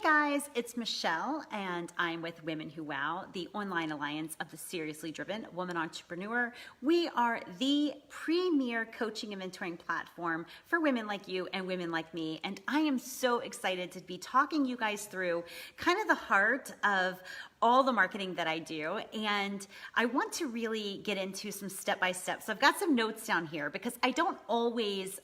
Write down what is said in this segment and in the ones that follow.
Hey guys, it's Michelle and I'm with Women Who Wow, the online alliance of the seriously driven woman entrepreneur. We are the premier coaching and mentoring platform for women like you and women like me. And I am so excited to be talking you guys through kind of the heart of all the marketing that I do. And I want to really get into some step-by-step. So I've got some notes down here because I don't always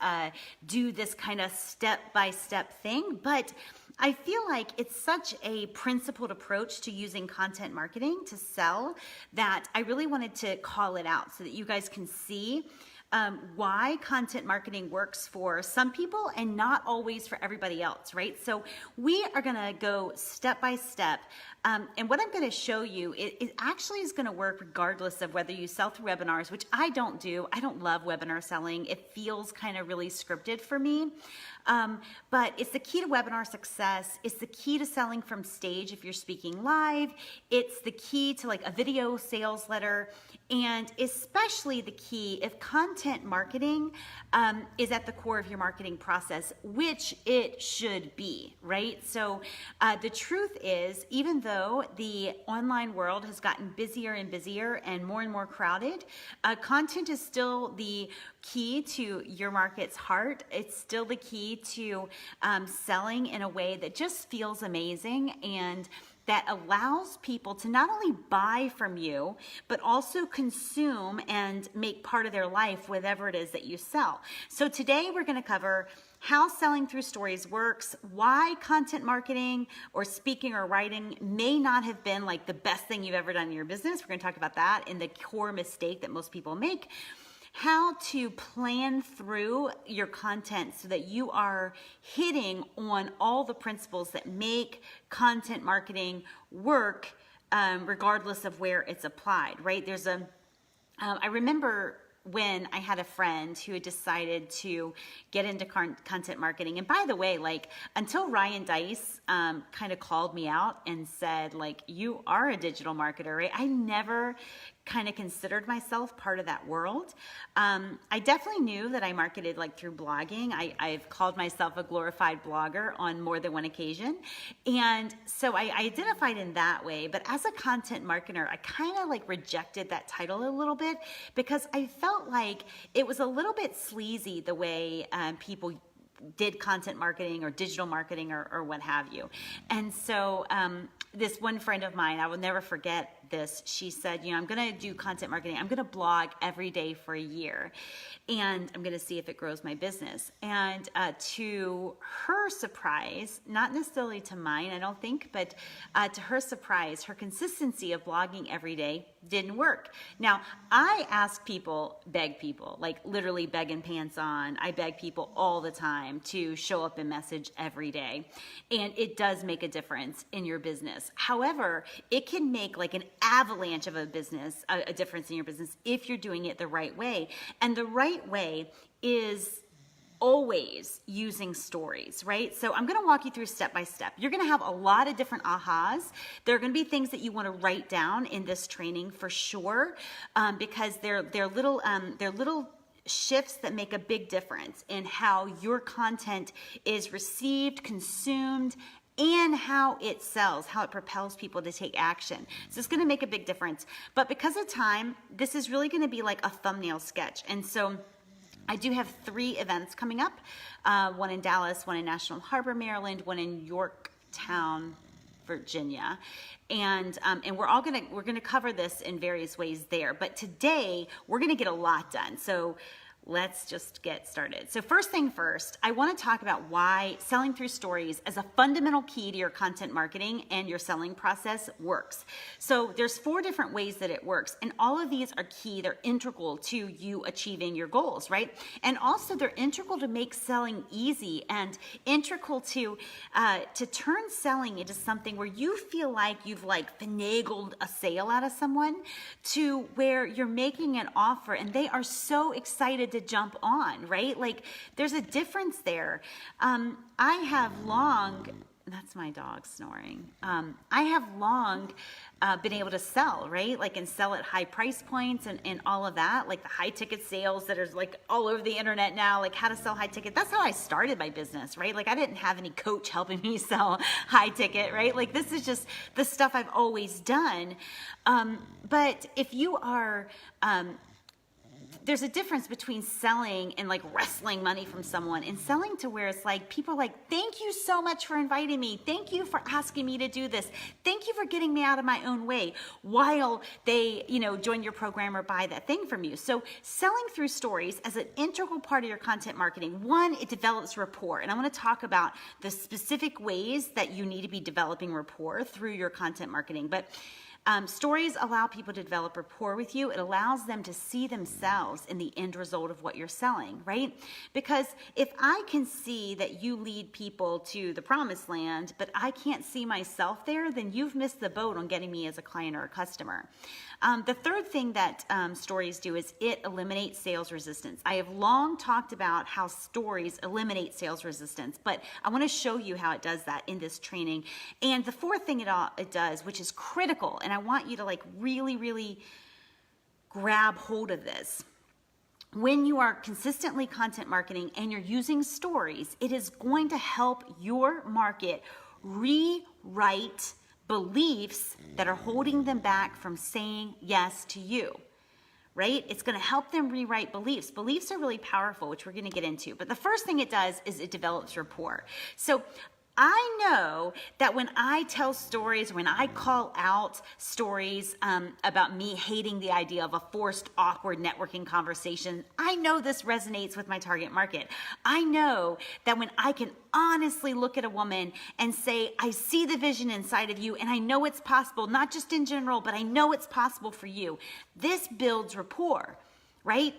do this kind of step-by-step thing, but I feel like it's such a principled approach to using content marketing to sell that I really wanted to call it out so that you guys can see why content marketing works for some people and not always for everybody else, right? So we are gonna go step by step. And what I'm gonna show you, it actually is gonna work regardless of whether you sell through webinars, which I don't do. I don't love webinar selling. It feels kind of really scripted for me. But it's the key to webinar success. It's the key to selling from stage if you're speaking live. It's the key to like a video sales letter. And especially the key if content marketing is at the core of your marketing process, which it should be, right? So the truth is, even though the online world has gotten busier and busier and more crowded, content is still the key to your market's heart. It's still the key to selling in a way that just feels amazing and that allows people to not only buy from you, but also consume and make part of their life whatever it is that you sell. So today we're gonna cover how selling through stories works, why content marketing or speaking or writing may not have been like the best thing you've ever done in your business. We're gonna talk about that and the core mistake that most people make. How to plan through your content so that you are hitting on all the principles that make content marketing work regardless of where it's applied, right? I remember when I had a friend who had decided to get into content marketing. And by the way, like until Ryan Deiss kind of called me out and said, like, you are a digital marketer, right? I never kind of considered myself part of that world. I definitely knew that I marketed like through blogging. I've called myself a glorified blogger on more than one occasion. And so I identified in that way, but as a content marketer, I kind of like rejected that title a little bit because I felt like it was a little bit sleazy the way people did content marketing or digital marketing or what have you. And so this one friend of mine, I will never forget this, she said, you know, I'm gonna do content marketing. I'm gonna blog every day for a year and I'm gonna see if it grows my business. And to her surprise, not necessarily to mine, I don't think, but to her surprise, her consistency of blogging every day didn't work. Now, I ask people, beg people, like literally begging pants on. I beg people all the time to show up and message every day. And it does make a difference in your business. However, it can make like an avalanche of a difference in your business if you're doing it the right way. And the right way is always using stories, right? So I'm going to walk you through step by step. You're going to have a lot of different ahas. There are going to be things that you want to write down in this training for sure, because they're little shifts that make a big difference in how your content is received, consumed, and how it sells, how it propels people to take action. So it's gonna make a big difference. But because of time, this is really gonna be like a thumbnail sketch. And so I do have 3 events coming up, one in Dallas, one in National Harbor, Maryland, one in Yorktown, Virginia. And we're gonna cover this in various ways there. But today, we're gonna get a lot done. So let's just get started. So first thing first, I want to talk about why selling through stories as a fundamental key to your content marketing and your selling process works. So there's 4 different ways that it works, and all of these are key. They're integral to you achieving your goals, right? And also they're integral to make selling easy and integral to turn selling into something where you feel like you've like finagled a sale out of someone to where you're making an offer and they are so excited to jump on, right? Like there's a difference there. I have long That's my dog snoring. I have long been able to sell, right? Like, and sell at high price points and all of that, like the high ticket sales that are like all over the internet now, like how to sell high ticket. That's how I started my business, right? Like I didn't have any coach helping me sell high ticket, right? Like this is just the stuff I've always done. But if you are, there's a difference between selling and like wrestling money from someone and selling to where it's like people are like, thank you so much for inviting me. Thank you for asking me to do this. Thank you for getting me out of my own way while they, join your program or buy that thing from you. So selling through stories as an integral part of your content marketing, one, it develops rapport. And I want to talk about the specific ways that you need to be developing rapport through your content marketing. But stories allow people to develop rapport with you. It allows them to see themselves in the end result of what you're selling, right? Because if I can see that you lead people to the promised land, but I can't see myself there, then you've missed the boat on getting me as a client or a customer. The third thing that stories do is it eliminates sales resistance. I have long talked about how stories eliminate sales resistance, but I want to show you how it does that in this training. And the fourth thing it does, which is critical, and I want you to like really, really grab hold of this. When you are consistently content marketing and you're using stories, it is going to help your market rewrite beliefs that are holding them back from saying yes to you, right? It's going to help them rewrite beliefs. Beliefs are really powerful, which we're going to get into. But the first thing it does is it develops rapport. So I know that when I tell stories, when I call out stories about me hating the idea of a forced, awkward networking conversation, I know this resonates with my target market. I know that when I can honestly look at a woman and say, I see the vision inside of you and I know it's possible, not just in general, but I know it's possible for you. This builds rapport, right?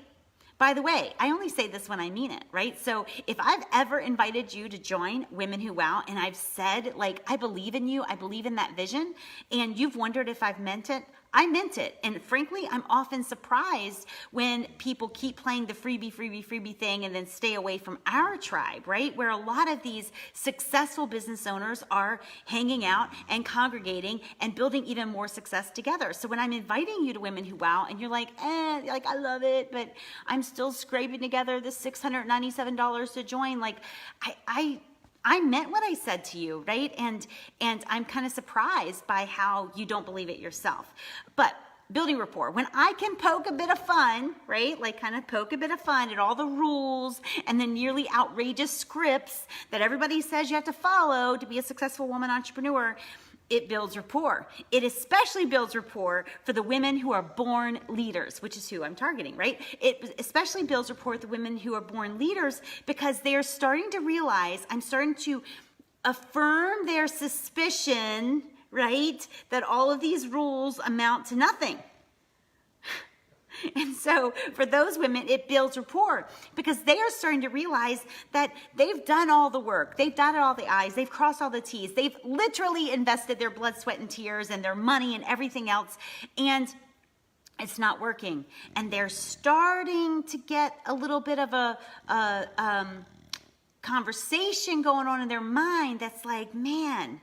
By the way, I only say this when I mean it, right? So if I've ever invited you to join Women Who Wow and I've said, like, I believe in you, I believe in that vision, and you've wondered if I've meant it, I meant it. And frankly, I'm often surprised when people keep playing the freebie thing and then stay away from our tribe, right? Where a lot of these successful business owners are hanging out and congregating and building even more success together. So when I'm inviting you to Women Who Wow and you're like, I love it, but I'm still scraping together the $697 to join, like I meant what I said to you, right? And I'm kind of surprised by how you don't believe it yourself. But building rapport, when I can poke a bit of fun, right? Like kind of poke a bit of fun at all the rules and the nearly outrageous scripts that everybody says you have to follow to be a successful woman entrepreneur, it builds rapport. It especially builds rapport for the women who are born leaders, which is who I'm targeting, right? It especially builds rapport with the women who are born leaders because they are starting to realize, I'm starting to affirm their suspicion, right, that all of these rules amount to nothing. And so for those women, it builds rapport because they are starting to realize that they've done all the work. They've dotted all the I's. They've crossed all the T's. They've literally invested their blood, sweat, and tears and their money and everything else. And it's not working. And they're starting to get a little bit of a conversation going on in their mind that's like, man,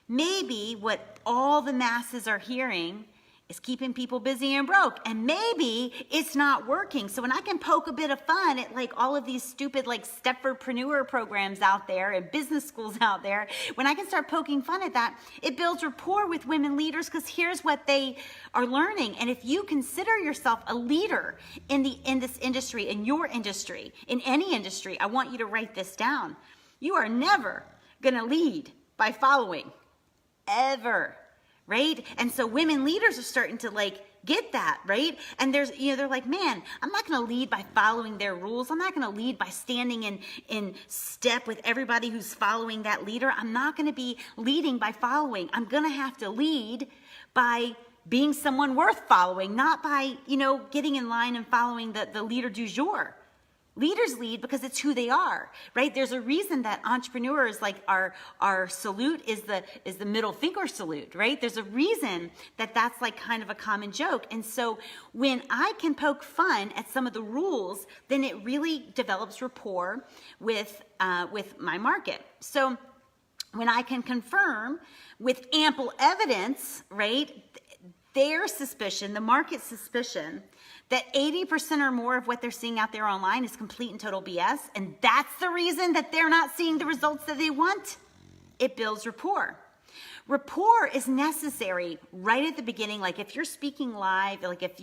maybe what all the masses are hearing is keeping people busy and broke, and maybe it's not working. So when I can poke a bit of fun at like all of these stupid like Stepfordpreneur programs out there and business schools out there, when I can start poking fun at that, it builds rapport with women leaders because here's what they are learning. And if you consider yourself a leader in this industry, in your industry, in any industry, I want you to write this down. You are never gonna lead by following, ever. Right? And so women leaders are starting to like get that, right? And there's, they're like, man, I'm not going to lead by following their rules. I'm not going to lead by standing in step with everybody who's following that leader. I'm not going to be leading by following. I'm going to have to lead by being someone worth following, not by, getting in line and following the leader du jour. Leaders lead because it's who they are, right? There's a reason that entrepreneurs, like our salute is the middle finger salute, right? There's a reason that that's like kind of a common joke. And so when I can poke fun at some of the rules, then it really develops rapport with my market. So when I can confirm with ample evidence, right, their suspicion, the market's suspicion, that 80% or more of what they're seeing out there online is complete and total BS, and that's the reason that they're not seeing the results that they want, it builds rapport. Rapport is necessary right at the beginning. Like if you're speaking live, like if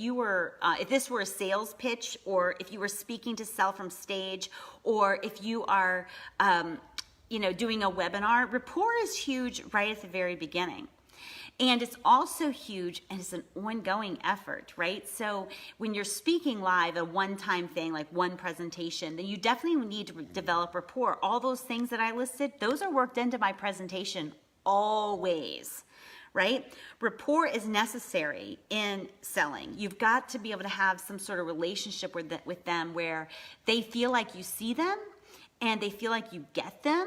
this were a sales pitch, or if you were speaking to sell from stage, or if you are, doing a webinar, rapport is huge right at the very beginning. And it's also huge, and it's an ongoing effort, right? So when you're speaking live, a one-time thing, like one presentation, then you definitely need to develop rapport. All those things that I listed, those are worked into my presentation always, right? Rapport is necessary in selling. You've got to be able to have some sort of relationship with them where they feel like you see them and they feel like you get them,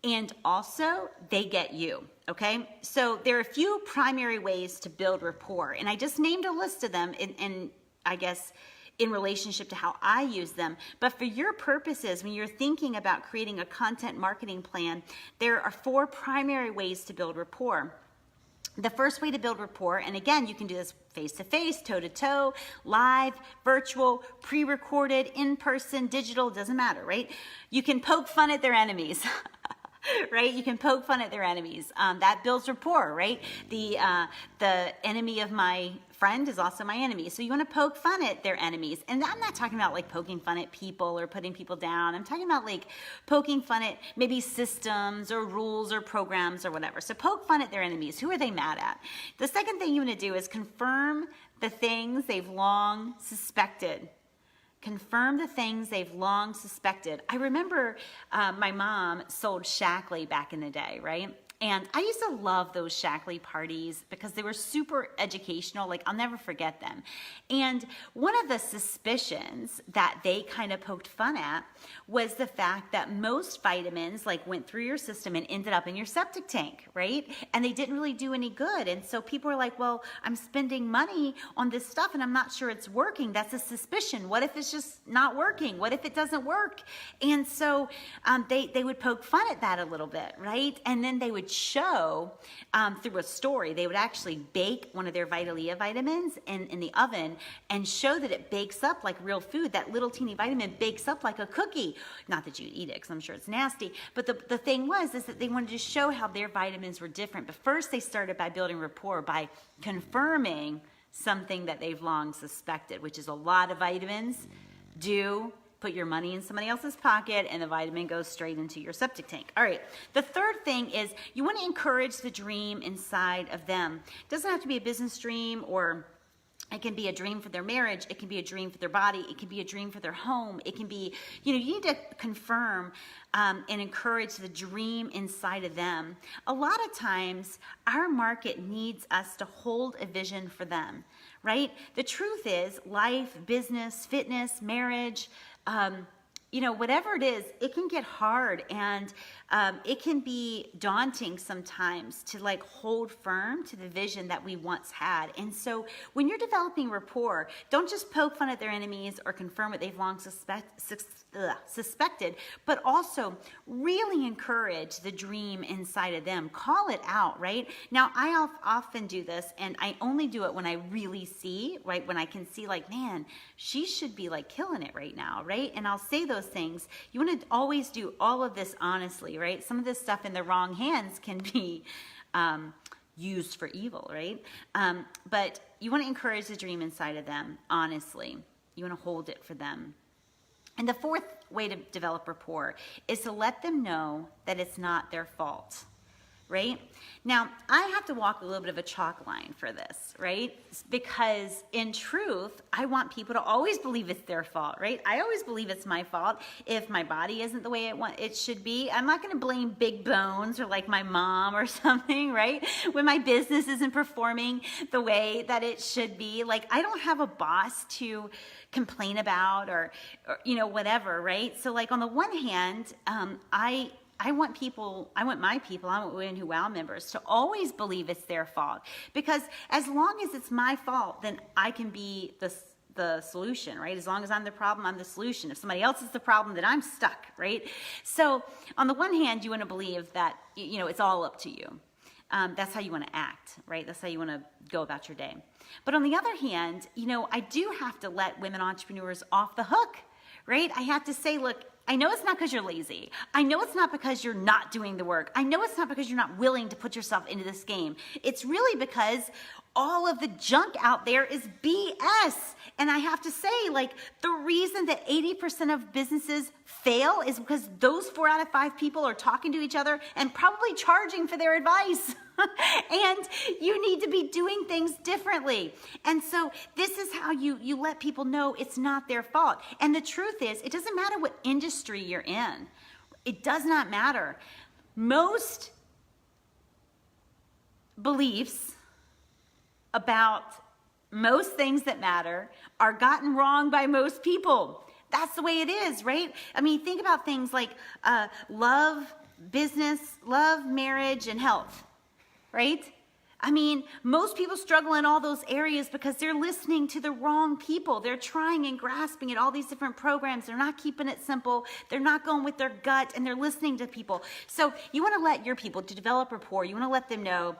and also they get you, okay? So there are a few primary ways to build rapport, and I just named a list of them in I guess, in relationship to how I use them. But for your purposes, when you're thinking about creating a content marketing plan, there are 4 primary ways to build rapport. The first way to build rapport, and again, you can do this face-to-face, toe-to-toe, live, virtual, pre-recorded, in-person, digital, doesn't matter, right? You can poke fun at their enemies. Right? You can poke fun at their enemies. That builds rapport, right? The enemy of my friend is also my enemy. So you want to poke fun at their enemies. And I'm not talking about like poking fun at people or putting people down. I'm talking about like poking fun at maybe systems or rules or programs or whatever. So poke fun at their enemies. Who are they mad at? The second thing you want to do is confirm the things they've long suspected. Confirm the things they've long suspected. I remember my mom sold Shaklee back in the day, right? And I used to love those Shaklee parties because they were super educational. Like, I'll never forget them. And one of the suspicions that they kind of poked fun at was the fact that most vitamins like went through your system and ended up in your septic tank, right? And they didn't really do any good. And so people were like, well, I'm spending money on this stuff and I'm not sure it's working. That's a suspicion. What if it's just not working? What if it doesn't work? And so they would poke fun at that a little bit, right? And then they would show through a story, they would actually bake one of their Vitalea vitamins in the oven and show that it bakes up like real food. That little teeny vitamin bakes up like a cookie. Not that you'd eat it because I'm sure it's nasty, but the thing is that they wanted to show how their vitamins were different. But first they started by building rapport, by confirming something that they've long suspected, which is a lot of vitamins do put your money in somebody else's pocket and the vitamin goes straight into your septic tank. All right. The third thing is you want to encourage the dream inside of them. It doesn't have to be a business dream, or it can be a dream for their marriage. It can be a dream for their body. It can be a dream for their home. It can be, you need to confirm and encourage the dream inside of them. A lot of times our market needs us to hold a vision for them, right? The truth is life, business, fitness, marriage, whatever it is, it can get hard and it can be daunting sometimes to like hold firm to the vision that we once had. And so when you're developing rapport, don't just poke fun at their enemies or confirm what they've long suspected, but also really encourage the dream inside of them. Call it out, right? Now, I often do this, and I only do it when I really see, right? When I can see like, man, she should be like killing it right now, right? And I'll say those things. You want to always do all of this honestly, right? Some of this stuff in the wrong hands can be used for evil, right? But you want to encourage the dream inside of them, honestly. You want to hold it for them. And the fourth way to develop rapport is to let them know that it's not their fault, right? Now, I have to walk a little bit of a chalk line for this, right? Because in truth, I want people to always believe it's their fault, right? I always believe it's my fault. If my body isn't the way it should be, I'm not going to blame big bones or like my mom or something, right? When my business isn't performing the way that it should be, like I don't have a boss to complain about or whatever, right? So like on the one hand, I want my Women Who Wow members to always believe it's their fault, because as long as it's my fault, then I can be the solution, right? As long as I'm the problem, I'm the solution. If somebody else is the problem, then I'm stuck, right? So on the one hand, you want to believe that, it's all up to you. That's how you want to act, right? That's how you want to go about your day. But on the other hand, I do have to let women entrepreneurs off the hook, right? I have to say, look, I know it's not because you're lazy. I know it's not because you're not doing the work. I know it's not because you're not willing to put yourself into this game. It's really because all of the junk out there is BS. And I have to say, the reason that 80% of businesses fail is because those 4 out of 5 people are talking to each other and probably charging for their advice. And you need to be doing things differently. And so this is how you let people know it's not their fault. And the truth is, it doesn't matter what industry you're in. It does not matter. Most beliefs about most things that matter are gotten wrong by most people. That's the way it is, right? I mean, think about things like love, business, love, marriage, and health, right? I mean, most people struggle in all those areas because they're listening to the wrong people. They're trying and grasping at all these different programs. They're not keeping it simple. They're not going with their gut, and they're listening to people. So you want to let your people to develop rapport. You want to let them know,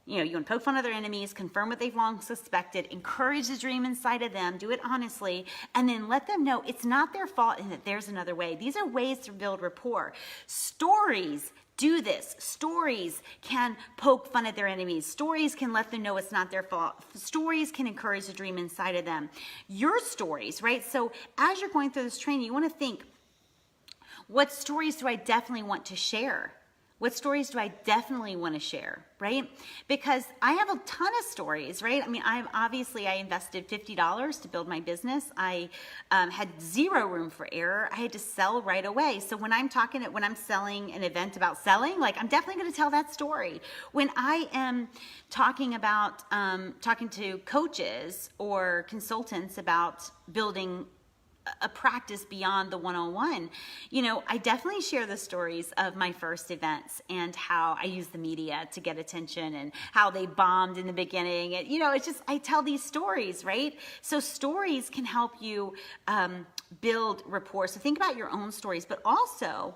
you want to poke fun of their enemies, confirm what they've long suspected, encourage the dream inside of them, do it honestly, and then let them know it's not their fault and that there's another way. These are ways to build rapport. Stories do this. Stories can poke fun at their enemies. Stories can let them know it's not their fault. Stories can encourage the dream inside of them. Your stories, right? So as you're going through this training, you want to think, what stories do I definitely want to share? What stories do I definitely want to share, right? Because I have a ton of stories, right? I mean, I invested $50 to build my business. I had zero room for error. I had to sell right away. So when I'm selling an event about selling, I'm definitely going to tell that story. When I am talking about talking to coaches or consultants about building a practice beyond the one-on-one, I definitely share the stories of my first events and how I used the media to get attention and how they bombed in the beginning. And, it's just, I tell these stories, right? So stories can help you build rapport. So think about your own stories, but also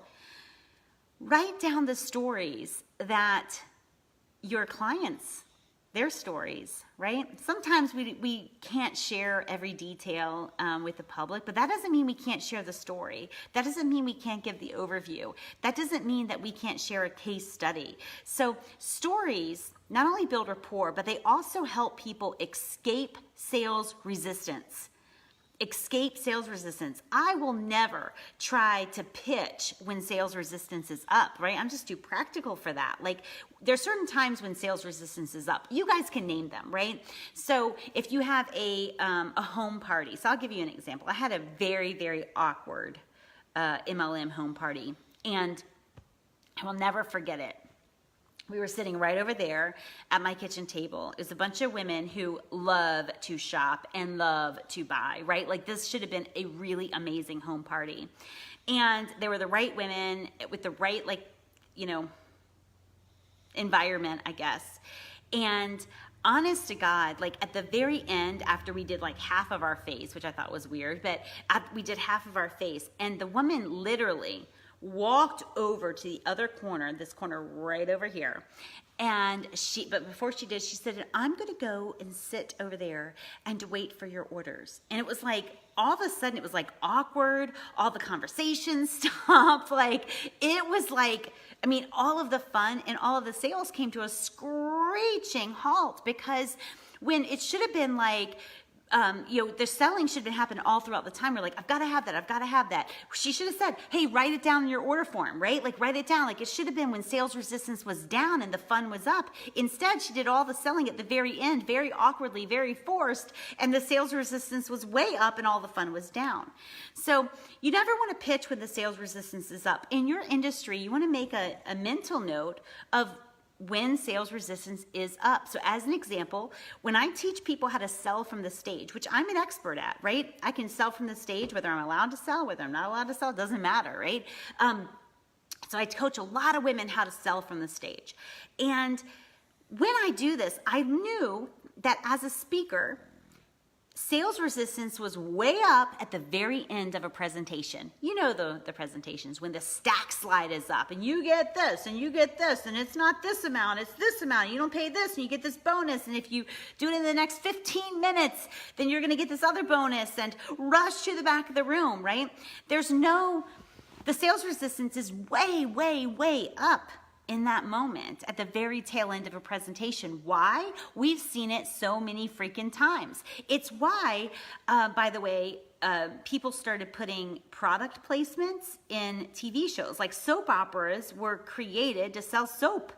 write down the stories that your clients, their stories, right? Sometimes we can't share every detail with the public, but that doesn't mean we can't share the story. That doesn't mean we can't give the overview. That doesn't mean that we can't share a case study. So stories not only build rapport, but they also help people escape sales resistance. Escape sales resistance. I will never try to pitch when sales resistance is up, right? I'm just too practical for that. There's certain times when sales resistance is up. You guys can name them, right? So if you have a home party, so I'll give you an example. I had a very, very awkward MLM home party, and I will never forget it. We were sitting right over there at my kitchen table. It was a bunch of women who love to shop and love to buy, right? This should have been a really amazing home party. And they were the right women with the right, environment, I guess. And honest to God, at the very end, after we did half of our face, which I thought was weird, but we did half of our face, and the woman literally walked over to the other corner, this corner right over here. And but before she did, she said, I'm going to go and sit over there and wait for your orders. And it was all of a sudden, it was awkward. All the conversations stopped. It was all of the fun and all of the sales came to a screeching halt, because when it should have been the selling should have been happening all throughout the time. We're I've got to have that. I've got to have that. She should have said, hey, write it down in your order form, right? Write it down. It should have been when sales resistance was down and the fun was up. Instead, she did all the selling at the very end, very awkwardly, very forced, and the sales resistance was way up and all the fun was down. So you never want to pitch when the sales resistance is up. In your industry, you want to make a mental note of when sales resistance is up. So as an example, when I teach people how to sell from the stage, which I'm an expert at, right? I can sell from the stage, whether I'm allowed to sell, whether I'm not allowed to sell, it doesn't matter, right? So I coach a lot of women how to sell from the stage. And when I do this, I knew that as a speaker, sales resistance was way up at the very end of a presentation. You know the presentations when the stack slide is up and you get this and you get this and it's not this amount, it's this amount. You don't pay this and you get this bonus. And if you do it in the next 15 minutes, then you're going to get this other bonus and rush to the back of the room, right? The sales resistance is way, way, way up in that moment at the very tail end of a presentation. Why? We've seen it so many freaking times. It's why, by the way, people started putting product placements in TV shows. Like soap operas were created to sell soap,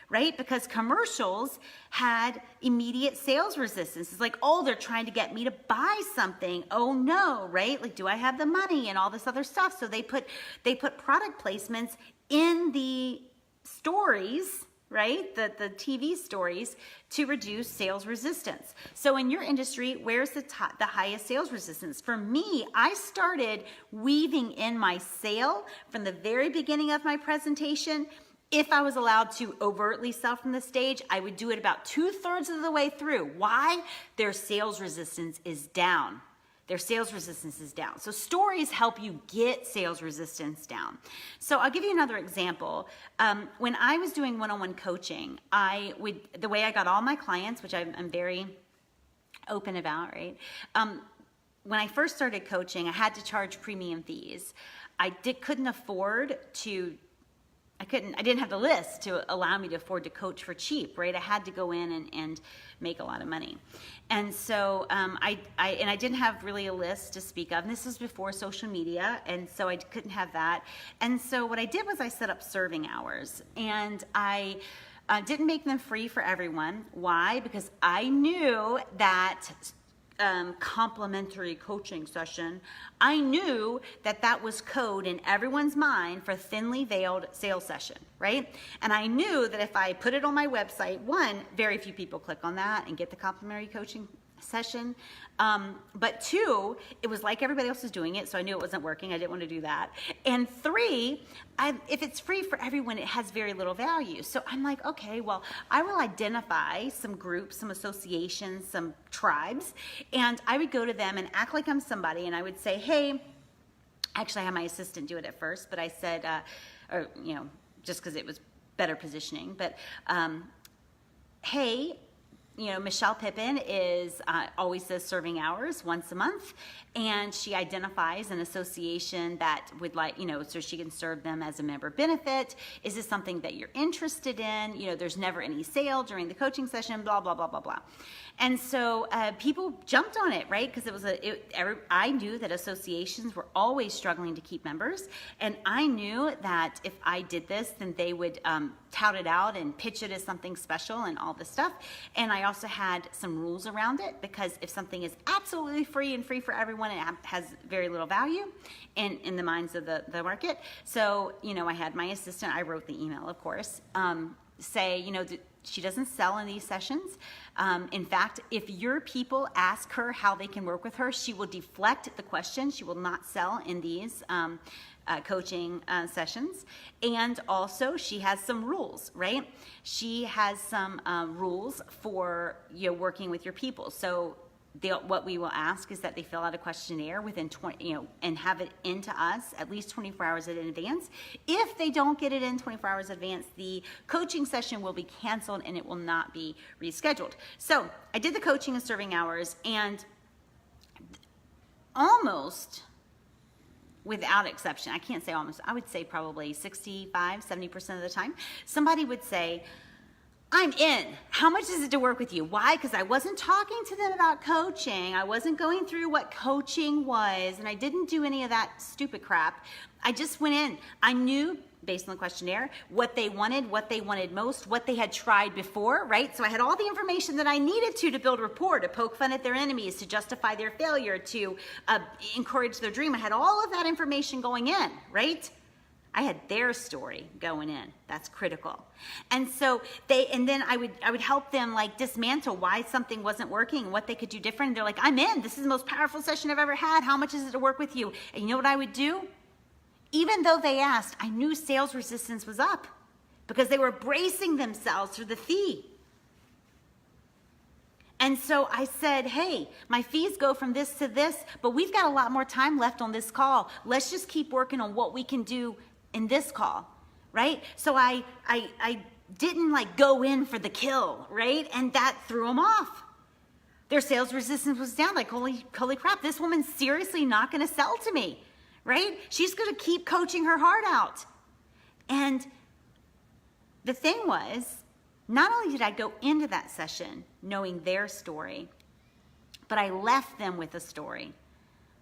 right? Because commercials had immediate sales resistance. It's like, oh, they're trying to get me to buy something. Oh no, right? Like, do I have the money and all this other stuff? So they put product placements in the stories, right? The TV stories to reduce sales resistance. So in your industry, where's the highest sales resistance? For me, I started weaving in my sale from the very beginning of my presentation. If I was allowed to overtly sell from the stage, I would do it about 2/3 of the way through. Why? Their sales resistance is down. Their sales resistance is down. So stories help you get sales resistance down. So I'll give you another example. When I was doing one-on-one coaching, the way I got all my clients, which I'm very open about, right? When I first started coaching, I had to charge premium fees. I couldn't afford to I didn't have the list to allow me to afford to coach for cheap, right? I had to go in and make a lot of money. And so I didn't have really a list to speak of. And this was before social media, and so I couldn't have that. And so what I did was I set up serving hours, and I didn't make them free for everyone. Why? Because I knew that complimentary coaching session, I knew that was code in everyone's mind for thinly veiled sales session, right? And I knew that if I put it on my website, one, very few people click on that and get the complimentary coaching session. But two, it was like everybody else was doing it, so I knew it wasn't working. I didn't want to do that. And three, if it's free for everyone, it has very little value. So I'm like, okay, well, I will identify some groups, some associations, some tribes, and I would go to them and act like I'm somebody, and I would say, hey, actually I had my assistant do it at first, but I said, just because it was better positioning, but hey, Michelle Pippin always says serving hours once a month, and she identifies an association that would like, so she can serve them as a member benefit. Is this something that you're interested in? There's never any sale during the coaching session, blah, blah, blah, blah, blah. And so people jumped on it, right? Because I knew that associations were always struggling to keep members, and I knew that if I did this, then they would tout it out and pitch it as something special and all this stuff. And I also had some rules around it, because if something is absolutely free and free for everyone, it has very little value in the minds of the market. So, I had my assistant, I wrote the email, of course, say, she doesn't sell in these sessions. In fact, if your people ask her how they can work with her, she will deflect the question. She will not sell in these coaching sessions. And also, she has some rules, right? She has some rules for working with your people. So what we will ask is that they fill out a questionnaire within 20, and have it into us at least 24 hours in advance. If they don't get it in 24 hours in advance, the coaching session will be canceled and it will not be rescheduled. So I did the coaching and serving hours, and almost without exception, I can't say almost, I would say probably 65, 70% of the time, somebody would say, I'm in. How much is it to work with you? Why? Because I wasn't talking to them about coaching. I wasn't going through what coaching was, and I didn't do any of that stupid crap. I just went in. I knew, based on the questionnaire, what they wanted most, what they had tried before, right? So I had all the information that I needed to build rapport, to poke fun at their enemies, to justify their failure, to encourage their dream. I had all of that information going in, right? I had their story going in. That's critical. And so then I would help them dismantle why something wasn't working, what they could do different. And they're like, I'm in. This is the most powerful session I've ever had. How much is it to work with you? And you know what I would do? Even though they asked, I knew sales resistance was up because they were bracing themselves for the fee. And so I said, hey, my fees go from this to this, but we've got a lot more time left on this call. Let's just keep working on what we can do in this call, right? So I didn't like go in for the kill, right? And that threw them off. Their sales resistance was down. Like, holy crap, this woman's seriously not going to sell to me, right? She's going to keep coaching her heart out. And the thing was, not only did I go into that session knowing their story, but I left them with a story,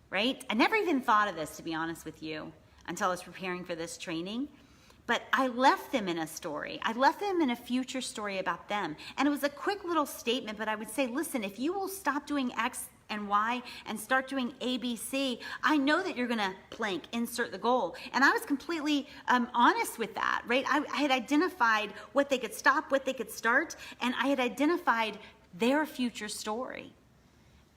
right? I never even thought of this, to be honest with you, until I was preparing for this training. But I left them in a story. I left them in a future story about them. And it was a quick little statement, but I would say, listen, if you will stop doing X and Y and start doing A, B, C, I know that you're gonna blank, insert the goal. And I was completely honest with that, right? I had identified what they could stop, what they could start, and I had identified their future story.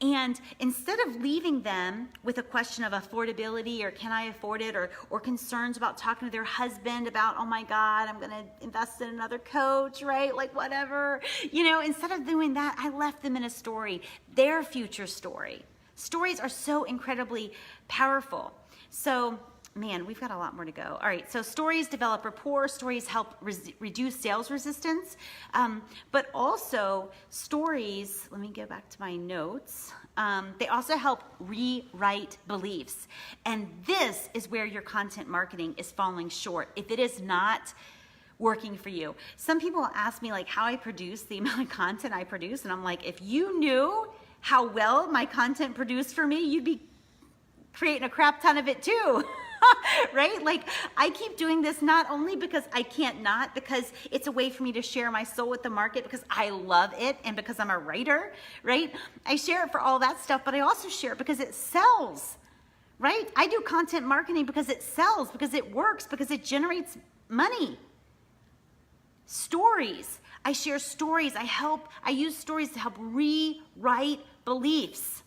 And instead of leaving them with a question of affordability or can I afford it, or concerns about talking to their husband about, oh my God, I'm gonna invest in another coach, right? Like whatever, instead of doing that, I left them in a story, their future story. Stories are so incredibly powerful. So, man, we've got a lot more to go. All right, so stories develop rapport, stories help reduce sales resistance, but also stories, let me go back to my notes, they also help rewrite beliefs. And this is where your content marketing is falling short, if it is not working for you. Some people ask me like how I produce the amount of content I produce, and I'm like, if you knew how well my content produced for me, you'd be creating a crap ton of it too. Right? Like I keep doing this not only because I can't not, because it's a way for me to share my soul with the market because I love it and because I'm a writer, right? I share it for all that stuff, but I also share it because it sells, right? I do content marketing because it sells, because it works, because it generates money. Stories. I share stories. I use stories to help rewrite beliefs.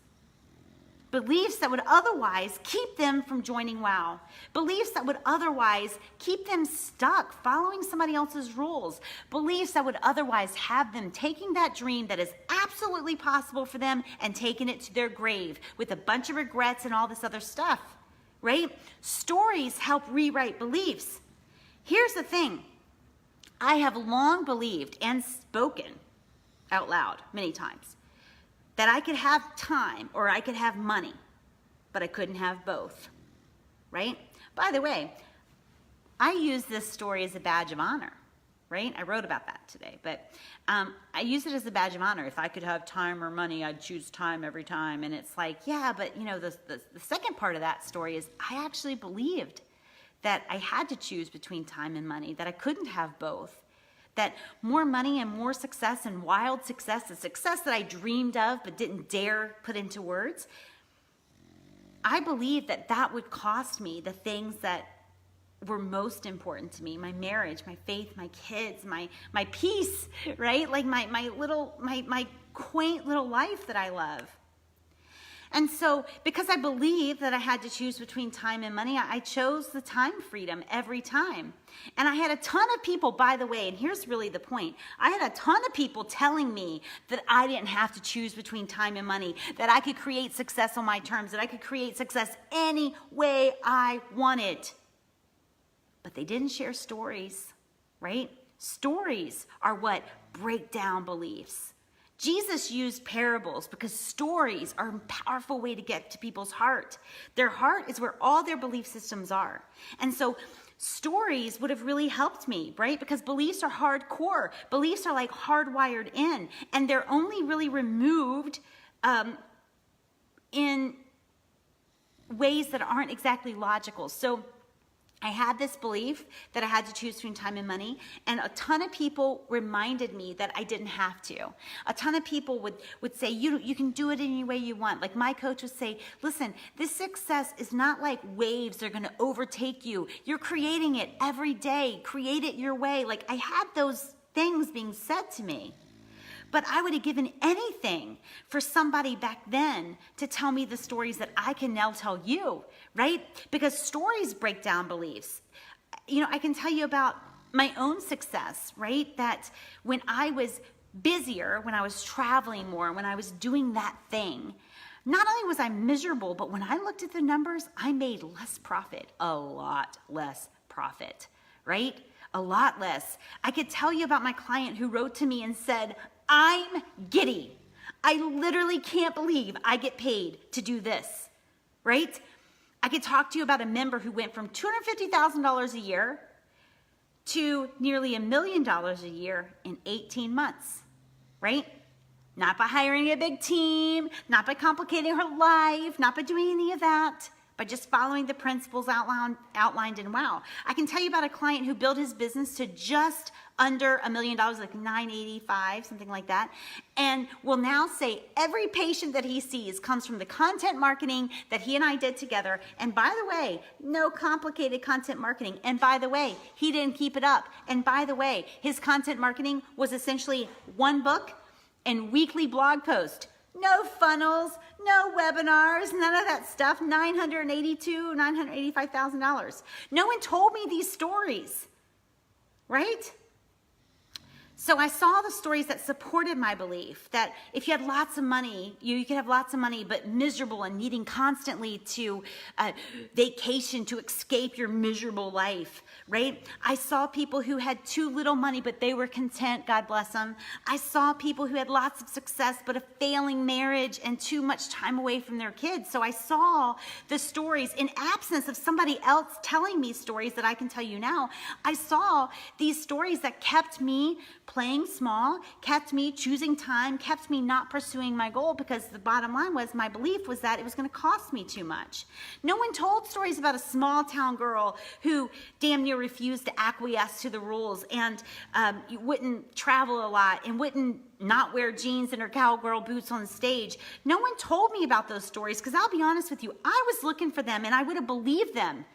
Beliefs that would otherwise keep them from joining WOW. Beliefs that would otherwise keep them stuck following somebody else's rules. Beliefs that would otherwise have them taking that dream that is absolutely possible for them and taking it to their grave with a bunch of regrets and all this other stuff, right? Stories help rewrite beliefs. Here's the thing. I have long believed and spoken out loud many times that I could have time or I could have money, but I couldn't have both, right? By the way, I use this story as a badge of honor, right? I wrote about that today, but I use it as a badge of honor. If I could have time or money, I'd choose time every time. And it's like, yeah, but the second part of that story is I actually believed that I had to choose between time and money, that I couldn't have both. That more money and more success and wild success, the success that I dreamed of but didn't dare put into words, I believe that that would cost me the things that were most important to me: my marriage, my faith, my kids, my peace, right? Like my quaint little life that I love. And so because I believed that I had to choose between time and money, I chose the time freedom every time. And I had a ton of people, by the way, and here's really the point. I had a ton of people telling me that I didn't have to choose between time and money, that I could create success on my terms, that I could create success any way I wanted. But they didn't share stories, right? Stories are what break down beliefs. Jesus used parables because stories are a powerful way to get to people's heart. Their heart is where all their belief systems are. And so stories would have really helped me, right? Because beliefs are hardcore. Beliefs are like hardwired in, and they're only really removed in ways that aren't exactly logical. So I had this belief that I had to choose between time and money, and a ton of people reminded me that I didn't have to. A ton of people would say, you can do it any way you want. Like my coach would say, listen, this success is not like waves are gonna overtake you. You're creating it every day. Create it your way. Like I had those things being said to me. But I would have given anything for somebody back then to tell me the stories that I can now tell you, right? Because stories break down beliefs. I can tell you about my own success, right? That when I was busier, when I was traveling more, when I was doing that thing, not only was I miserable, but when I looked at the numbers, I made less profit, a lot less profit, right? A lot less. I could tell you about my client who wrote to me and said, I'm giddy. I literally can't believe I get paid to do this, right? I could talk to you about a member who went from $250,000 a year to nearly $1 million a year in 18 months, right? Not by hiring a big team, not by complicating her life, not by doing any of that, by just following the principles outlined in WOW. I can tell you about a client who built his business to just under $1 million, like 985, something like that, and will now say every patient that he sees comes from the content marketing that he and I did together. And by the way, no complicated content marketing. And by the way, he didn't keep it up. And by the way, his content marketing was essentially one book and weekly blog post. No funnels, no webinars, none of that stuff. $985,000. No one told me these stories, right? So I saw the stories that supported my belief that if you had lots of money, you could have lots of money, but miserable and needing constantly to vacation to escape your miserable life, right? I saw people who had too little money, but they were content, God bless them. I saw people who had lots of success, but a failing marriage and too much time away from their kids. So I saw the stories in absence of somebody else telling me stories that I can tell you now. I saw these stories that kept me playing small, kept me choosing time, kept me not pursuing my goal, because the bottom line was my belief was that it was going to cost me too much. No one told stories about a small town girl who damn near refused to acquiesce to the rules and wouldn't travel a lot and wouldn't not wear jeans and her cowgirl boots on stage. No one told me about those stories, because I'll be honest with you, I was looking for them and I would have believed them.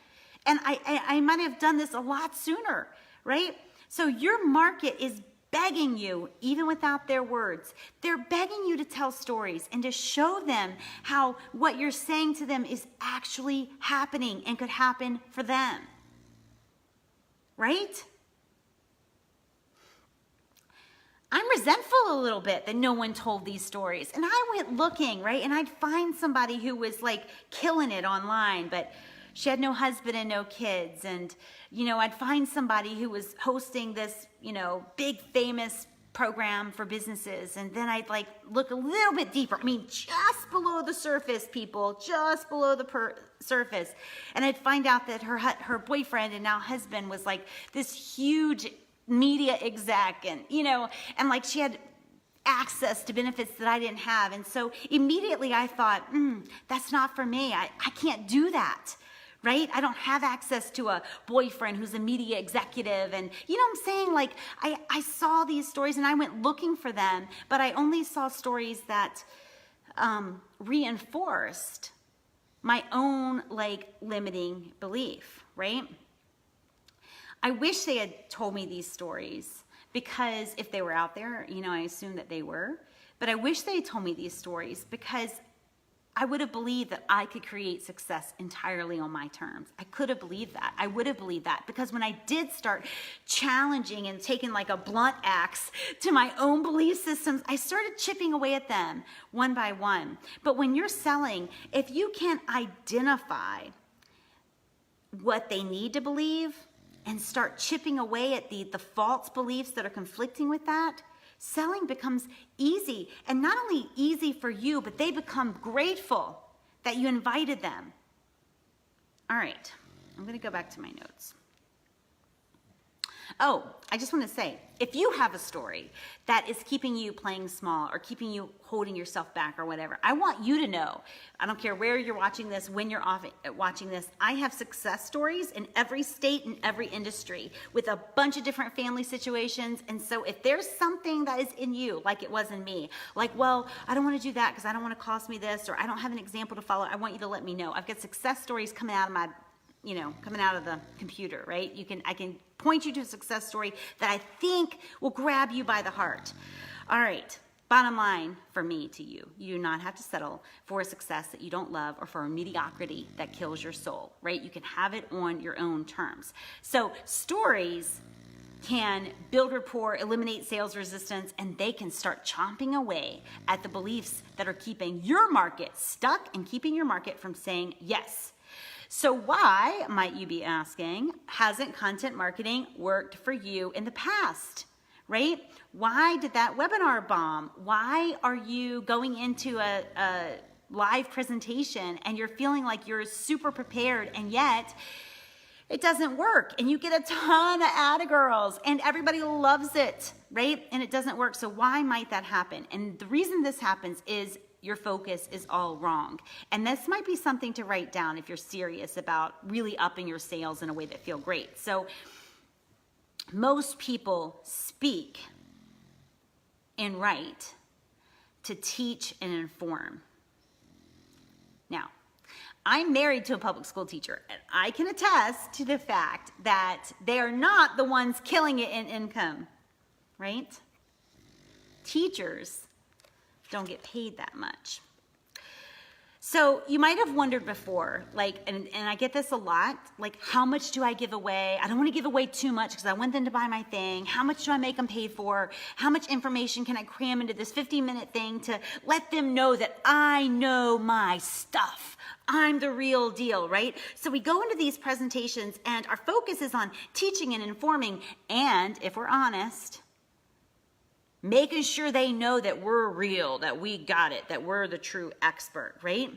And I might have done this a lot sooner, right? So your market is begging you, even without their words, they're begging you to tell stories and to show them how what you're saying to them is actually happening and could happen for them. Right? I'm resentful a little bit that no one told these stories. And I went looking, right? And I'd find somebody who was like killing it online, but she had no husband and no kids. And, you know, I'd find somebody who was hosting this, you know, big famous program for businesses. And then I'd like look a little bit deeper. I mean, just below the surface, people, just below the surface. And I'd find out that her boyfriend and now husband was like this huge media exec, and, you know, and like she had access to benefits that I didn't have. And so immediately I thought, that's not for me. I can't do that. Right? I don't have access to a boyfriend who's a media executive. And you know what I'm saying? Like I saw these stories and I went looking for them, but I only saw stories that reinforced my own like limiting belief, right? I wish they had told me these stories, because if they were out there, you know, I assume that they were, but I wish they had told me these stories, because I would have believed that I could create success entirely on my terms. I could have believed that. I would have believed that, because when I did start challenging and taking like a blunt axe to my own belief systems, I started chipping away at them one by one. But when you're selling, if you can't identify what they need to believe and start chipping away at the false beliefs that are conflicting with that, selling becomes easy, and not only easy for you, but they become grateful that you invited them. All right, I'm going to go back to my notes. Oh, I just want to say, if you have a story that is keeping you playing small or keeping you holding yourself back or whatever, I want you to know, I don't care where you're watching this, when you're watching this, I have success stories in every state and every industry with a bunch of different family situations. And so if there's something that is in you, like it was in me, like, well, I don't want to do that because I don't want to cost me this, or I don't have an example to follow, I want you to let me know. I've got success stories coming out of my, you know, coming out of the computer, right? I can point you to a success story that I think will grab you by the heart. All right, bottom line for me to you, you do not have to settle for a success that you don't love or for a mediocrity that kills your soul, right? You can have it on your own terms. So stories can build rapport, eliminate sales resistance, and they can start chomping away at the beliefs that are keeping your market stuck and keeping your market from saying yes. So why, might you be asking, hasn't content marketing worked for you in the past, right? Why did that webinar bomb? Why are you going into a live presentation and you're feeling like you're super prepared and yet it doesn't work and you get a ton of atta-girls and everybody loves it, right? And it doesn't work. So why might that happen? And the reason this happens is your focus is all wrong. And this might be something to write down if you're serious about really upping your sales in a way that feel great. So most people speak and write to teach and inform. Now, I'm married to a public school teacher, and I can attest to the fact that they are not the ones killing it in income, right? Teachers don't get paid that much. So you might have wondered before, like, and I get this a lot, like, how much do I give away? I don't want to give away too much because I want them to buy my thing. How much do I make them pay for? How much information can I cram into this 15-minute thing to let them know that I know my stuff? I'm the real deal, right? So we go into these presentations and our focus is on teaching and informing, and if we're honest, making sure they know that we're real, that we got it, that we're the true expert, right?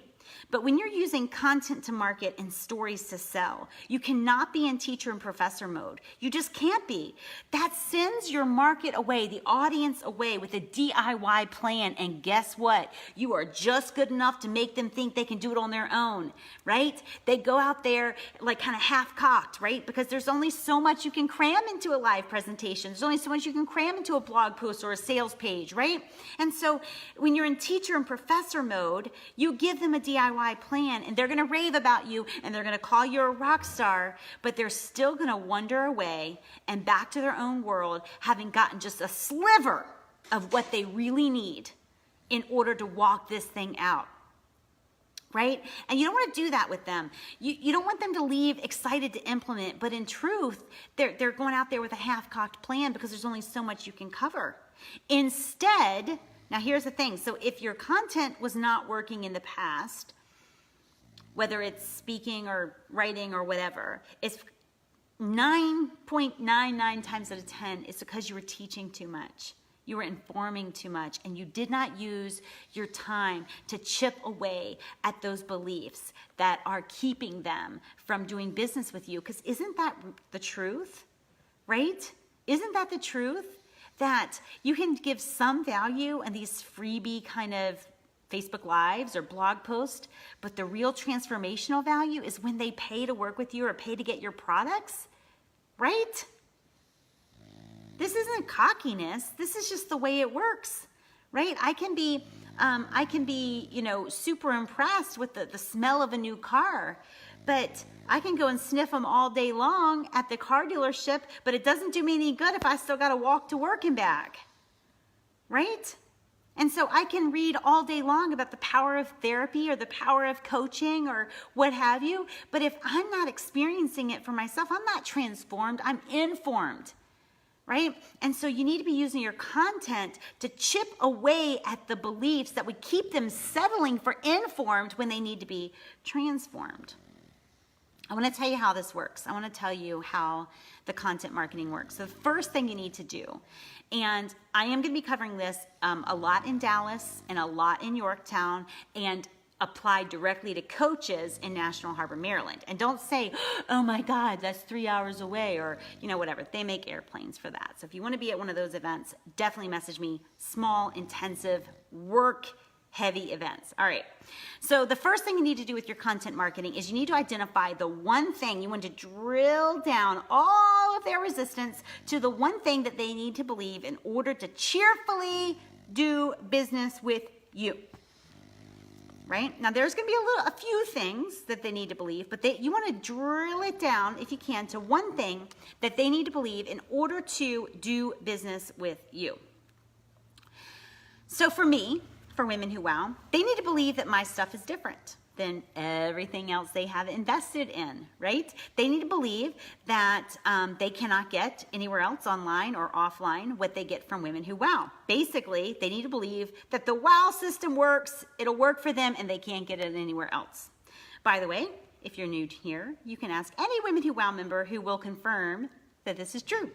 But when you're using content to market and stories to sell, you cannot be in teacher and professor mode. You just can't be. That sends your market away, the audience away with a DIY plan. And guess what? You are just good enough to make them think they can do it on their own, right? They go out there like kind of half-cocked, right? Because there's only so much you can cram into a live presentation. There's only so much you can cram into a blog post or a sales page, right? And so when you're in teacher and professor mode, you give them a DIY plan and they're going to rave about you and they're going to call you a rock star, but they're still going to wander away and back to their own world, having gotten just a sliver of what they really need in order to walk this thing out, right? And you don't want to do that with them. You don't want them to leave excited to implement, but in truth, they're going out there with a half-cocked plan because there's only so much you can cover. Instead, now here's the thing. So if your content was not working in the past, whether it's speaking or writing or whatever, it's 9.99 times out of 10, it's because you were teaching too much. You were informing too much, and you did not use your time to chip away at those beliefs that are keeping them from doing business with you. Because isn't that the truth, right? Isn't that the truth? That you can give some value in these freebie kind of Facebook Lives or blog posts, but the real transformational value is when they pay to work with you or pay to get your products, right? This isn't cockiness. This is just the way it works, right? I can be, super impressed with the smell of a new car, but I can go and sniff them all day long at the car dealership, but it doesn't do me any good if I still got to walk to work and back, right? And so I can read all day long about the power of therapy or the power of coaching or what have you, but if I'm not experiencing it for myself, I'm not transformed, I'm informed, right? And so you need to be using your content to chip away at the beliefs that would keep them settling for informed when they need to be transformed. I want to tell you how this works. I want to tell you how the content marketing works. So the first thing you need to do, and I am going to be covering this a lot in Dallas and a lot in Yorktown and applied directly to coaches in National Harbor, Maryland. And don't say, oh my God, that's 3 hours away or, whatever. They make airplanes for that. So if you want to be at one of those events, definitely message me. Small, intensive, work-heavy events. All right. So the first thing you need to do with your content marketing is you need to identify the one thing. You want to drill down all of their resistance to the one thing that they need to believe in order to cheerfully do business with you. Right? Now there's going to be a few things that they need to believe, but you want to drill it down, if you can, to one thing that they need to believe in order to do business with you. So for me, for Women Who Wow, they need to believe that my stuff is different. than everything else they have invested in, right? They need to believe that they cannot get anywhere else online or offline what they get from Women Who Wow. Basically, they need to believe that the wow system works, it'll work for them, and they can't get it anywhere else. By the way, if you're new here, you can ask any Women Who Wow member who will confirm that this is true.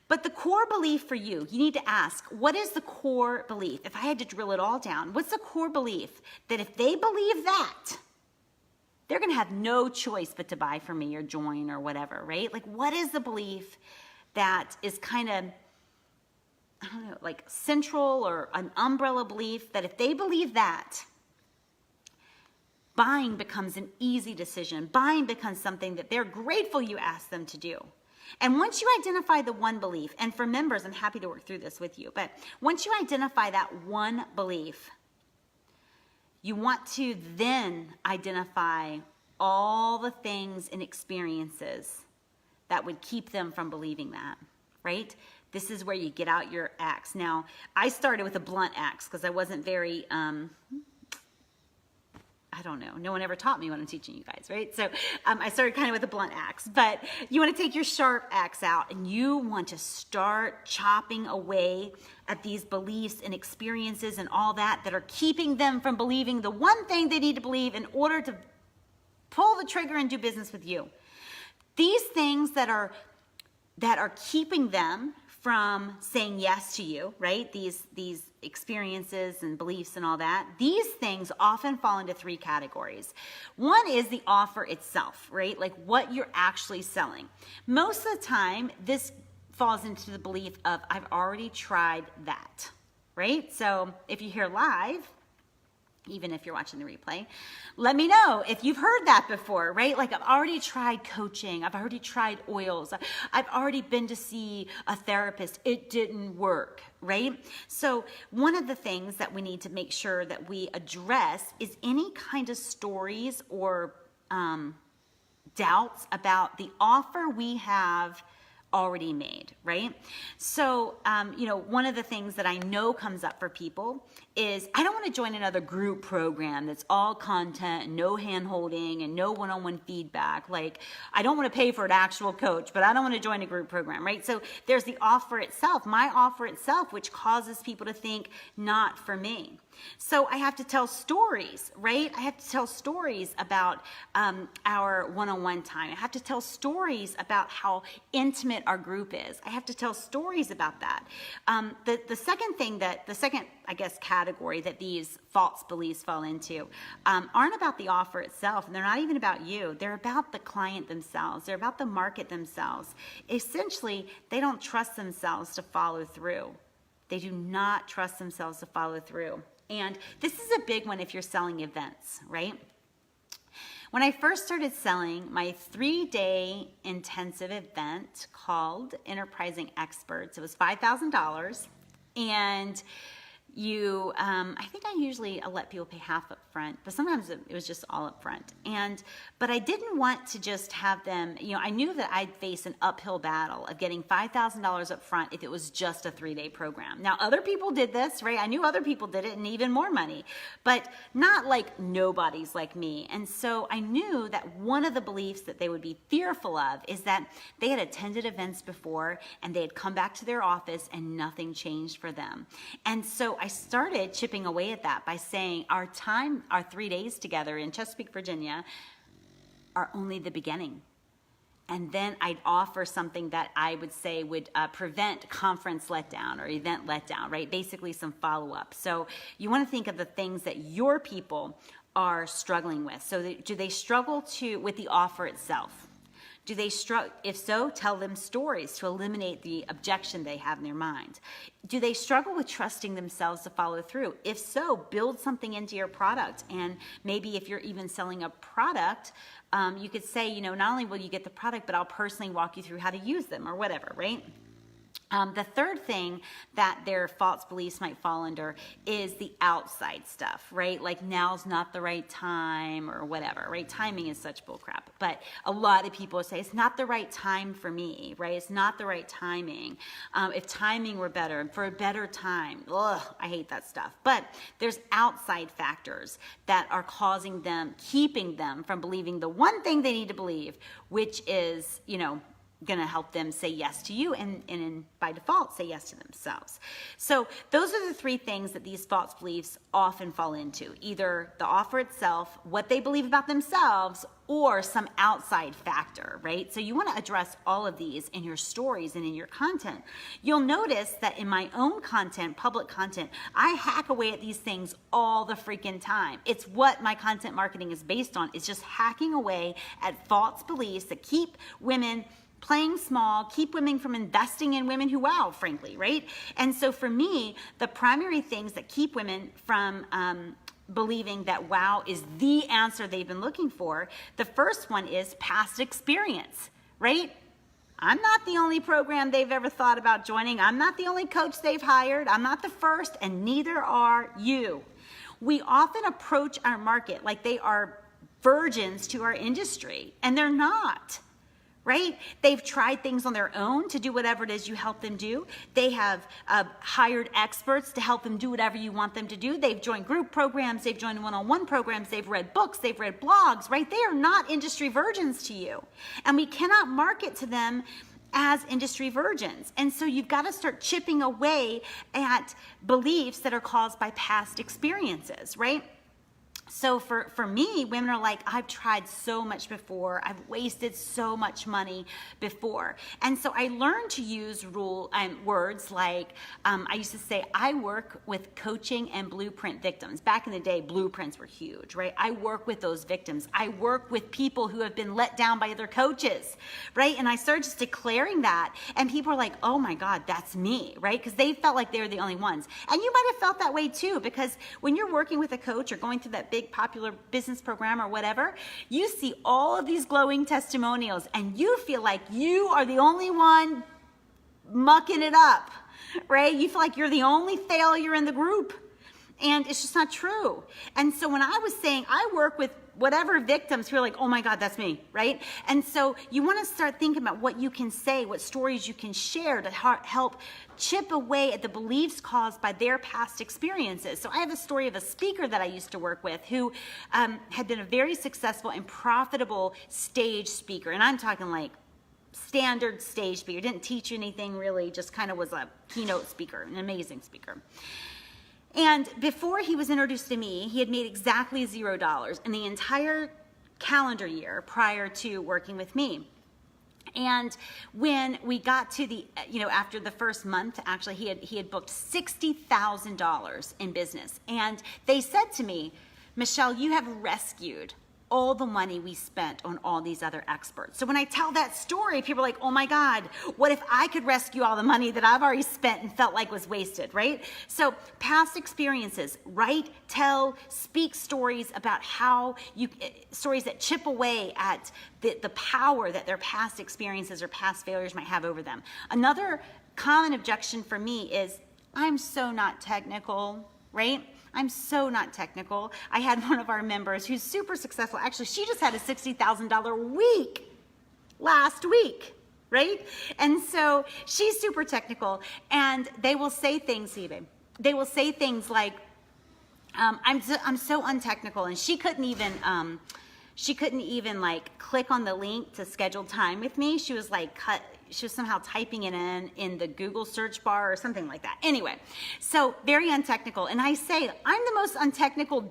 But the core belief for you, you need to ask, what is the core belief? If I had to drill it all down, what's the core belief? That if they believe that, they're going to have no choice but to buy from me or join or whatever, right? Like, what is the belief that is kind of, I don't know, like central or an umbrella belief that if they believe that, buying becomes an easy decision. Buying becomes something that they're grateful you asked them to do. And once you identify the one belief, and for members, I'm happy to work through this with you, but once you identify that one belief, you want to then identify all the things and experiences that would keep them from believing that, right? This is where you get out your axe. Now, I started with a blunt axe because I wasn't very, I don't know. No one ever taught me what I'm teaching you guys, right? So I started kind of with a blunt axe, but you want to take your sharp axe out and you want to start chopping away at these beliefs and experiences and all that are keeping them from believing the one thing they need to believe in order to pull the trigger and do business with you. These things that are keeping them from saying yes to you, right? These experiences and beliefs and all that. These things often fall into three categories. One is the offer itself, right? Like what you're actually selling. Most of the time, this falls into the belief of, I've already tried that, right? So if you're here live, even if you're watching the replay, let me know if you've heard that before, right? Like I've already tried coaching. I've already tried oils. I've already been to see a therapist. It didn't work, right? So one of the things that we need to make sure that we address is any kind of stories or doubts about the offer we have already made, right? So, one of the things that I know comes up for people is I don't want to join another group program that's all content and no hand-holding and no one-on-one feedback. Like, I don't want to pay for an actual coach, but I don't want to join a group program, right? So there's the offer itself, my offer itself, which causes people to think, not for me. So I have to tell stories, right? I have to tell stories about our one-on-one time. I have to tell stories about how intimate our group is. I have to tell stories about that. The second, I guess, category that these false beliefs fall into aren't about the offer itself, and they're not even about you. They're about the client themselves. They're about the market themselves. Essentially, they don't trust themselves to follow through. They do not trust themselves to follow through. And this is a big one if you're selling events, right? When I first started selling my 3-day intensive event called Enterprising Experts, it was $5,000. And I think I usually let people pay half up front, but sometimes it was just all up front. But I didn't want to just have them, I knew that I'd face an uphill battle of getting $5,000 up front if it was just a 3-day program. Now, other people did this, right? I knew other people did it and even more money, but not like nobody's like me. And so I knew that one of the beliefs that they would be fearful of is that they had attended events before and they had come back to their office and nothing changed for them. And so I started chipping away at that by saying our 3 days together in Chesapeake, Virginia are only the beginning. And then I'd offer something that I would say would prevent conference letdown or event letdown, right? Basically some follow-up. So you want to think of the things that your people are struggling with. So do they struggle with the offer itself? Do they struggle? If so, tell them stories to eliminate the objection they have in their mind. Do they struggle with trusting themselves to follow through? If so, build something into your product. And maybe if you're even selling a product, you could say, not only will you get the product, but I'll personally walk you through how to use them or whatever, right? The third thing that their false beliefs might fall under is the outside stuff, right? Like now's not the right time or whatever, right? Timing is such bullcrap. But a lot of people say it's not the right time for me, right? It's not the right timing. If timing were better, for a better time, ugh, I hate that stuff. But there's outside factors that are causing them, keeping them from believing the one thing they need to believe, which is, going to help them say yes to you and by default say yes to themselves. So those are the three things that these false beliefs often fall into: either the offer itself, what they believe about themselves, or some outside factor, right? So you want to address all of these in your stories and in your content. You'll notice that in my own content, public content, I hack away at these things all the freaking time. It's what my content marketing is based on. It's just hacking away at false beliefs that keep women playing small, keep women from investing in Women Who Wow, frankly, right? And so for me, the primary things that keep women from believing that wow is the answer they've been looking for, the first one is past experience, right? I'm not the only program they've ever thought about joining. I'm not the only coach they've hired. I'm not the first, and neither are you. We often approach our market like they are virgins to our industry, and they're not. Right? They've tried things on their own to do whatever it is you help them do. They have hired experts to help them do whatever you want them to do. They've joined group programs. They've joined one-on-one programs. They've read books. They've read blogs, right? They are not industry virgins to you. And we cannot market to them as industry virgins. And so you've got to start chipping away at beliefs that are caused by past experiences, right? So for me, women are like, I've tried so much before. I've wasted so much money before. And so I learned to use words like, I used to say, I work with coaching and blueprint victims. Back in the day, blueprints were huge, right? I work with those victims. I work with people who have been let down by other coaches, right? And I started just declaring that. And people are like, oh my God, that's me, right? Because they felt like they were the only ones. And you might have felt that way too, because when you're working with a coach or going through that big popular business program or whatever, you see all of these glowing testimonials and you feel like you are the only one mucking it up, right? You feel like you're the only failure in the group, and it's just not true. And so when I was saying I work with whatever victims, you're like, oh my God, that's me, right? And so you want to start thinking about what you can say, what stories you can share to help chip away at the beliefs caused by their past experiences. So I have a story of a speaker that I used to work with who had been a very successful and profitable stage speaker. And I'm talking like standard stage speaker, didn't teach anything really, just kind of was a keynote speaker, an amazing speaker. And before he was introduced to me, he had made exactly $0 in the entire calendar year prior to working with me. And when we got to the, after the first month, actually, he had booked $60,000 in business. And they said to me, Michelle, you have rescued all the money we spent on all these other experts. So when I tell that story, people are like, oh my God, what if I could rescue all the money that I've already spent and felt like was wasted, right? So past experiences, write, tell, speak stories about stories that chip away at the power that their past experiences or past failures might have over them. Another common objection for me is, I'm so not technical, right? I'm so not technical. I had one of our members who's super successful. Actually, she just had a $60,000 week last week, right? And so she's super technical, and they will say things, they will say things like, I'm so untechnical, and she couldn't even like click on the link to schedule time with me. She was like she was somehow typing it in the Google search bar or something like that. Anyway, so very untechnical. And I say, I'm the most untechnical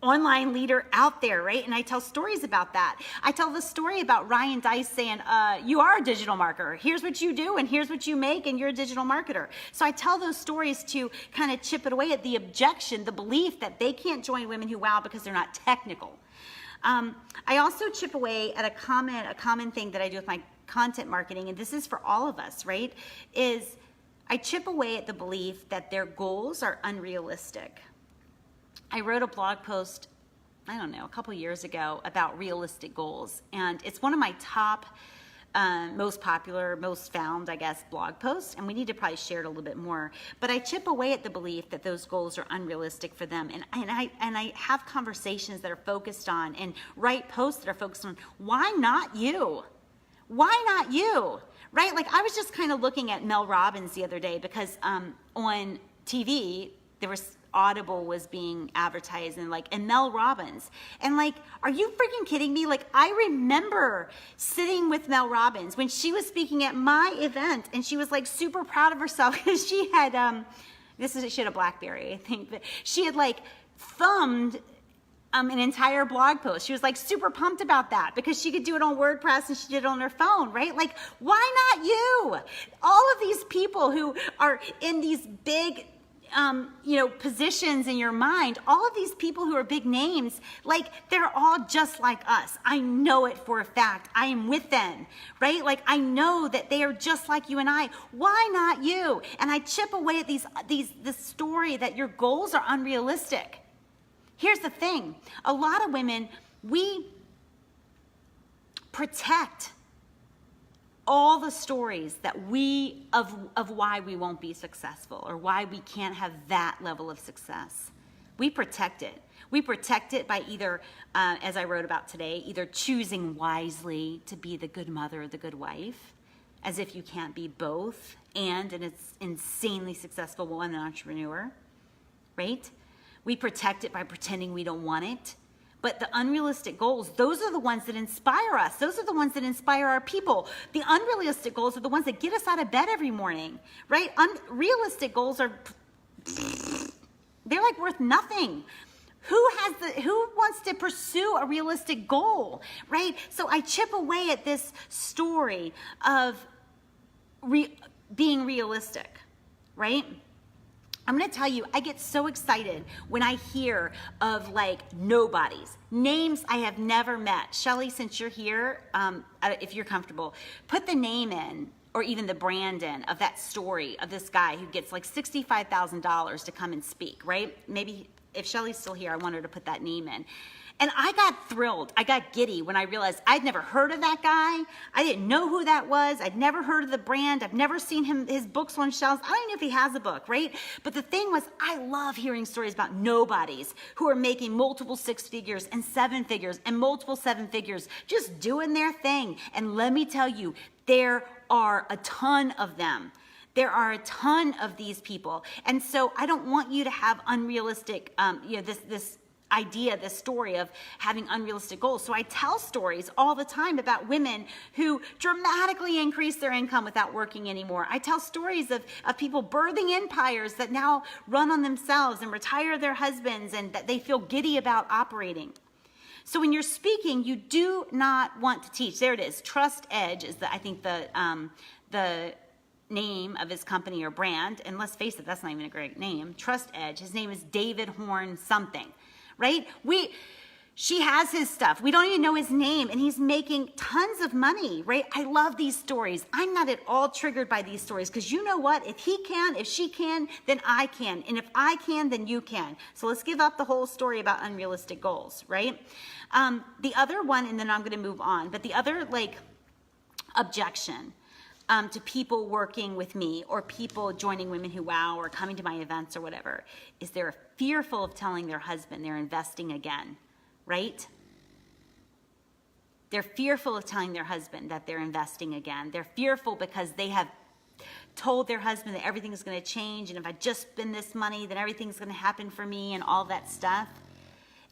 online leader out there, right? And I tell stories about that. I tell the story about Ryan Deiss saying, you are a digital marketer. Here's what you do and here's what you make, and you're a digital marketer. So I tell those stories to kind of chip it away at the objection, the belief that they can't join Women Who Wow because they're not technical. I also chip away at a common thing that I do with my content marketing, and this is for all of us, right, is I chip away at the belief that their goals are unrealistic. I wrote a blog post, a couple years ago about realistic goals, and it's one of my top most popular, most found, I guess, blog posts, and we need to probably share it a little bit more. But I chip away at the belief that those goals are unrealistic for them, and I have conversations that are focused on, and write posts that are focused on, why not you? Why not you? Right? Like, I was just kind of looking at Mel Robbins the other day because on TV there was Audible was being advertised, and Mel Robbins, and like, are you freaking kidding me? Like, I remember sitting with Mel Robbins when she was speaking at my event, and she was like super proud of herself because she had she had a BlackBerry, I think, but she had like thumbed an entire blog post. She was like super pumped about that because she could do it on WordPress and she did it on her phone, right? Like, why not you? All of these people who are in these big positions in your mind, all of these people who are big names, like, they're all just like us. I know it for a fact. I am with them, right? Like, I know that they are just like you and I. Why not you? And I chip away at this story that your goals are unrealistic. Here's the thing. A lot of women, we protect all the stories that of why we won't be successful or why we can't have that level of success. We protect it. We protect it by either, as I wrote about today, either choosing wisely to be the good mother or the good wife, as if you can't be both and an insanely successful woman and entrepreneur, right? We protect it by pretending we don't want it. But the unrealistic goals, those are the ones that inspire us. Those are the ones that inspire our people. The unrealistic goals are the ones that get us out of bed every morning, right? Unrealistic goals they're like worth nothing. Who wants to pursue a realistic goal, right? So I chip away at this story of being realistic, right? I'm going to tell you, I get so excited when I hear of like nobodies, names I have never met. Shelly, since you're here, if you're comfortable, put the name in, or even the brand in, of that story of this guy who gets like $65,000 to come and speak, right? Maybe if Shelly's still here, I want her to put that name in. And I got thrilled. I got giddy when I realized I'd never heard of that guy. I didn't know who that was. I'd never heard of the brand. I've never seen his books on shelves. I don't know if he has a book, right? But the thing was, I love hearing stories about nobodies who are making multiple 6 figures and 7 figures and multiple 7 figures, just doing their thing. And let me tell you, there are a ton of them. There are a ton of these people. And so I don't want you to have unrealistic, this idea, this story of having unrealistic goals. So I tell stories all the time about women who dramatically increase their income without working anymore. I tell stories of people birthing empires that now run on themselves and retire their husbands and that they feel giddy about operating. So when you're speaking, you do not want to teach. There it is. Trust Edge is I think the name of his company or brand. And let's face it, that's not even a great name. Trust Edge. His name is David Horn something. Right? She has his stuff. We don't even know his name, and he's making tons of money, right? I love these stories. I'm not at all triggered by these stories because you know what? If he can, if she can, then I can. And if I can, then you can. So let's give up the whole story about unrealistic goals, right? The other one, and then I'm going to move on, but the other objection to people working with me or people joining Women Who Wow or coming to my events or whatever is they're fearful of telling their husband they're investing again, right? They're fearful of telling their husband that they're investing again. They're fearful because they have told their husband that everything is going to change, and if I just spend this money, then everything's going to happen for me and all that stuff.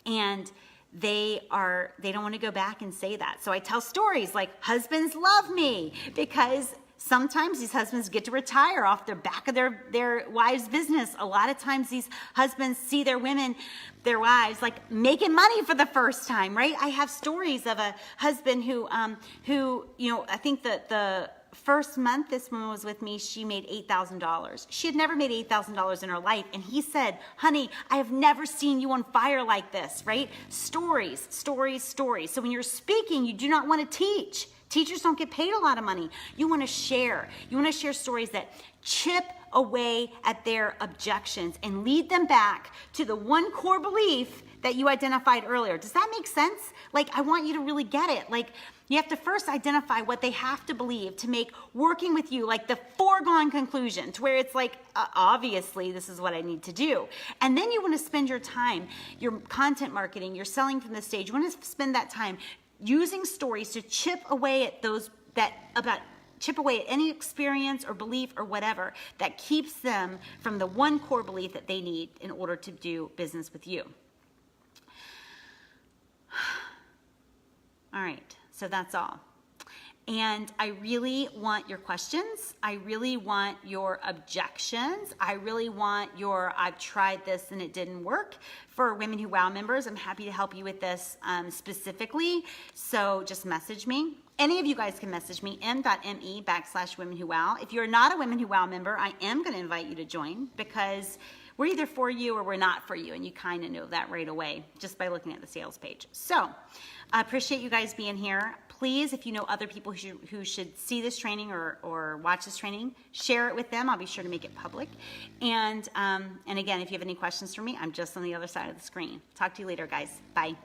And they don't want to go back and say that. So I tell stories like, husbands love me, because sometimes these husbands get to retire off the back of their wives' business. A lot of times these husbands see their wives like making money for the first time, right? I have stories of a husband who I think that the first month this woman was with me, she made $8,000. She had never made $8,000 in her life. And he said, honey, I have never seen you on fire like this, right? Stories, stories, stories. So when you're speaking, you do not want to teach. Teachers don't get paid a lot of money. You want to share. You want to share stories that chip away at their objections and lead them back to the one core belief that you identified earlier. Does that make sense? Like, I want you to really get it. Like, you have to first identify what they have to believe to make working with you like the foregone conclusion, to where it's like, obviously, this is what I need to do. And then you want to spend your time, your content marketing, your selling from the stage, you want to spend that time using stories to chip away at chip away at any experience or belief or whatever that keeps them from the one core belief that they need in order to do business with you. All right, so that's all. And I really want your questions. I really want your objections. I really want your, I've tried this and it didn't work. For Women Who Wow members, I'm happy to help you with this specifically. So just message me. Any of you guys can message me, m.me/Women Who Wow. If you're not a Women Who Wow member, I am going to invite you to join, because we're either for you or we're not for you. And you kind of know that right away just by looking at the sales page. So I appreciate you guys being here. Please, if you know other people who should see this training or watch this training, share it with them. I'll be sure to make it public. And again, if you have any questions for me, I'm just on the other side of the screen. Talk to you later, guys. Bye.